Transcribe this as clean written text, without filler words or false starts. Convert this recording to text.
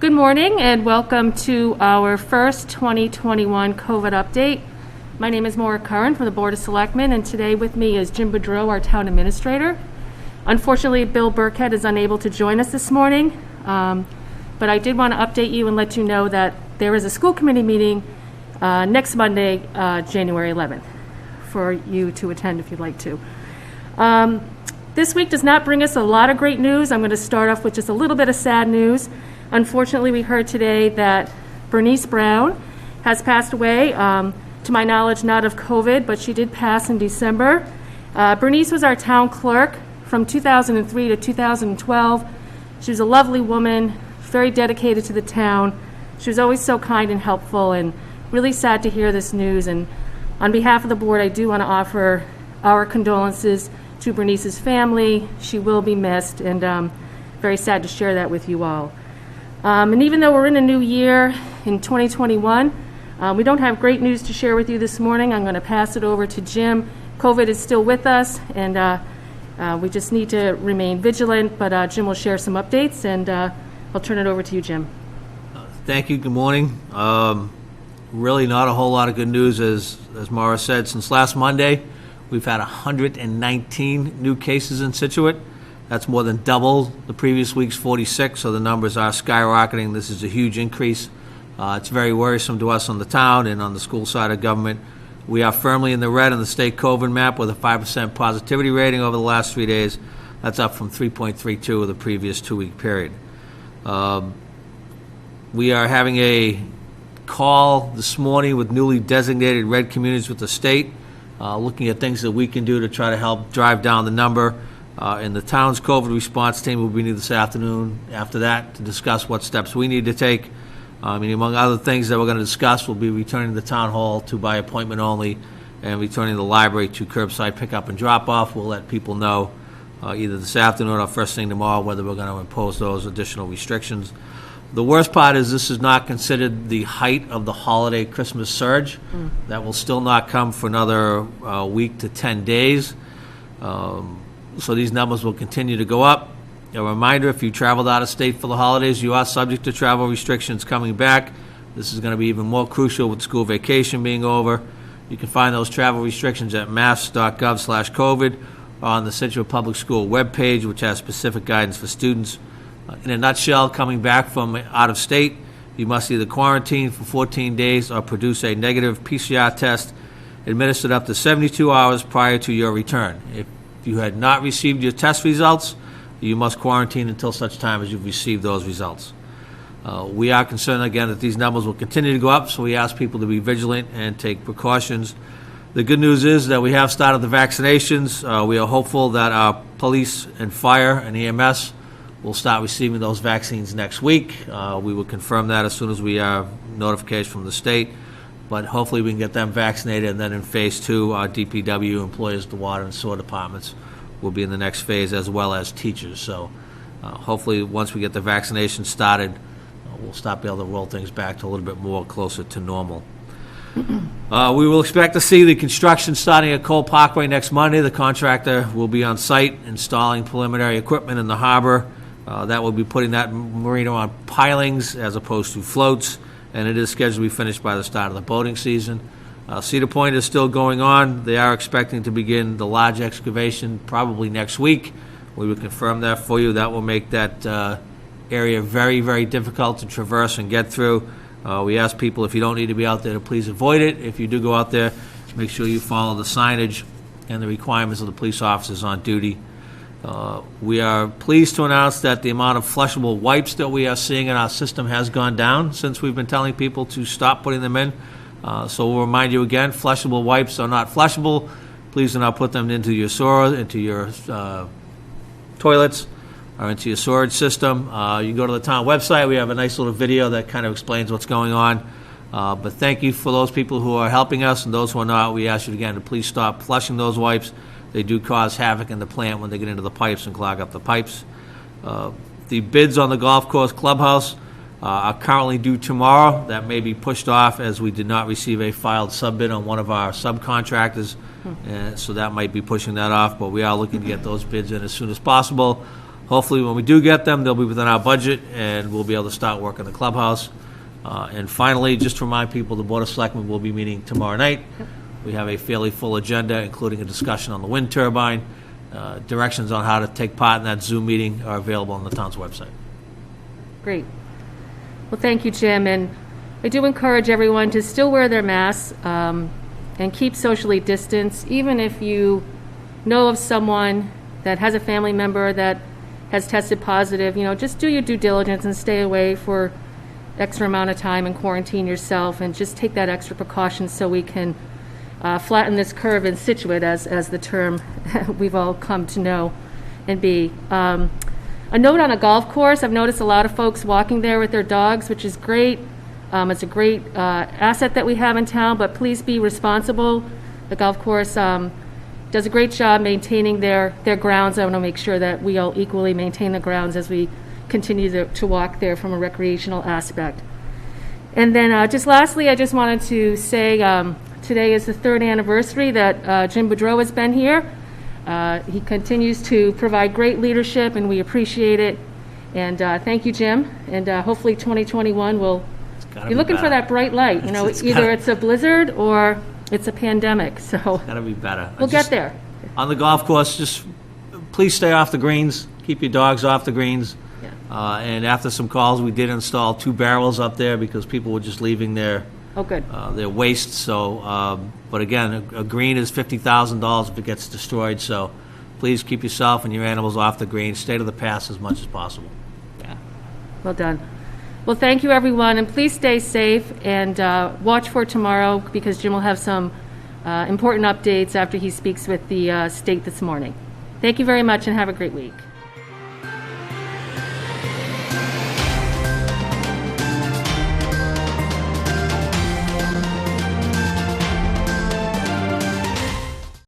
Good morning and welcome to our first 2021 COVID update. My name is Maura Curran from the Board of Selectmen, and today with me is Jim Boudreau, our Town Administrator. Unfortunately, Bill Burkhead is unable to join us this morning, but I did want to update you and let you know that there is a school committee meeting next Monday, January 11th, for you to attend if you'd like to. This week does not bring us a lot of great news. I'm going to start off with just a little bit of sad news. Unfortunately, we heard today that Bernice Brown has passed away. To my knowledge, not of COVID, but she did pass in December. Bernice was our town clerk from 2003 to 2012. She was a lovely woman, very dedicated to the town. She was always so kind and helpful, and really sad to hear this news. And on behalf of the board, I do want to offer our condolences to Bernice's family. She will be missed, and very sad to share that with you all. And even though we're in a new year in 2021, we don't have great news to share with you this morning. I'm going to pass it over to Jim. COVID is still with us, and we just need to remain vigilant, but Jim will share some updates, and I'll turn it over to you, Jim. Thank you. Good morning. Really not a whole lot of good news, as Maura said. Since last Monday, we've had 119 new cases in Scituate. That's more than double the previous week's 46, so the numbers are skyrocketing. This is a huge increase. It's very worrisome to us on the town and on the school side of government. We are firmly in the red on the state COVID map with a 5% positivity rating over the last 3 days. That's up from 3.32 of the previous 2-week period. We are having a call this morning with newly designated red communities with the state, looking at things that we can do to try to help drive down the number. And the town's COVID response team will be meeting this afternoon after that to discuss what steps we need to take. Among other things that we're going to discuss, we'll be returning the town hall to by appointment only and returning the library to curbside pickup and drop off. We'll let people know either this afternoon or first thing tomorrow whether we're going to impose those additional restrictions. The worst part is this is not considered the height of the holiday Christmas surge. That will still not come for another week to 10 days. So these numbers will continue to go up. A reminder, if you traveled out of state for the holidays, you are subject to travel restrictions coming back. This is going to be even more crucial with school vacation being over. You can find those travel restrictions at mass.gov/COVID or on the Scituate Public School webpage, which has specific guidance for students. In a nutshell, coming back from out of state, you must either quarantine for 14 days or produce a negative PCR test administered up to 72 hours prior to your return. If you had not received your test results, you must quarantine until such time as you've received those results. We are concerned, again, that these numbers will continue to go up, so we ask people to be vigilant and take precautions. The good news is that we have started the vaccinations. We are hopeful that our police and fire and EMS will start receiving those vaccines next week. We will confirm that as soon as we have notification from the state. But hopefully we can get them vaccinated, and then in phase 2, our DPW employees, the water and sewer departments, will be in the next phase, as well as teachers. So hopefully once we get the vaccination started, we'll start be able to roll things back to a little bit more closer to normal. We will expect to see the construction starting at Cole Parkway next Monday. The contractor will be on site installing preliminary equipment in the harbor. That will be putting that marina on pilings as opposed to floats, and it is scheduled to be finished by the start of the boating season. Cedar Point is still going on. They are expecting to begin the large excavation probably next week. We will confirm that for you. That will make that area very, very difficult to traverse and get through. We ask people, if you don't need to be out there, to please avoid it. If you do go out there, make sure you follow the signage and the requirements of the police officers on duty. We are pleased to announce that the amount of flushable wipes that we are seeing in our system has gone down since we've been telling people to stop putting them in. So we'll remind you again, flushable wipes are not flushable. Please do not put them into your sewer, into your toilets, or into your storage system. You can go to the town website. We have a nice little video that kind of explains what's going on. But thank you for those people who are helping us, and those who are not, we ask you again to please stop flushing those wipes. They do cause havoc in the plant when they get into the pipes and clog up the pipes. The bids on the golf course clubhouse are currently due tomorrow. That may be pushed off as we did not receive a filed sub-bid on one of our subcontractors, so that might be pushing that off, but we are looking to get those bids in as soon as possible. hopefully when we do get them, they'll be within our budget, and we'll be able to start working the clubhouse. And finally, just to remind people, the Board of Selectmen will be meeting tomorrow night. We have a fairly full agenda, including a discussion on the wind turbine. Directions on how to take part in that Zoom meeting are available on the town's website. Great. Well, thank you, Jim. And I do encourage everyone to still wear their masks and keep socially distanced, even if you know of someone that has a family member that has tested positive. Just do your due diligence and stay away for extra amount of time and quarantine yourself, and just take that extra precaution so we can flatten this curve in Scituate, as the term we've all come to know and be. A note on a golf course, I've noticed a lot of folks walking there with their dogs, which is great. It's a great asset that we have in town, but please be responsible. The golf course does a great job maintaining their grounds. I want to make sure that we all equally maintain the grounds as we continue to walk there from a recreational aspect. And then just lastly, I just wanted to say today is the 3rd anniversary that Jim Boudreau has been here. He continues to provide great leadership, and we appreciate it. And thank you, Jim. And hopefully 2021 will be looking for that bright light. Either it's a blizzard or it's a pandemic. So Got to be better. We'll get there. On the golf course, just please stay off the greens. Keep your dogs off the greens. Yeah. And after some calls, we did install 2 barrels up there because people were just leaving their good. Their waste. So, but again, a green is $50,000 if it gets destroyed. So, please keep yourself and your animals off the green. Stay to the pass as much as possible. Yeah. Well done. Well, thank you, everyone, and please stay safe and watch for tomorrow, because Jim will have some important updates after he speaks with the state this morning. Thank you very much, and have a great week.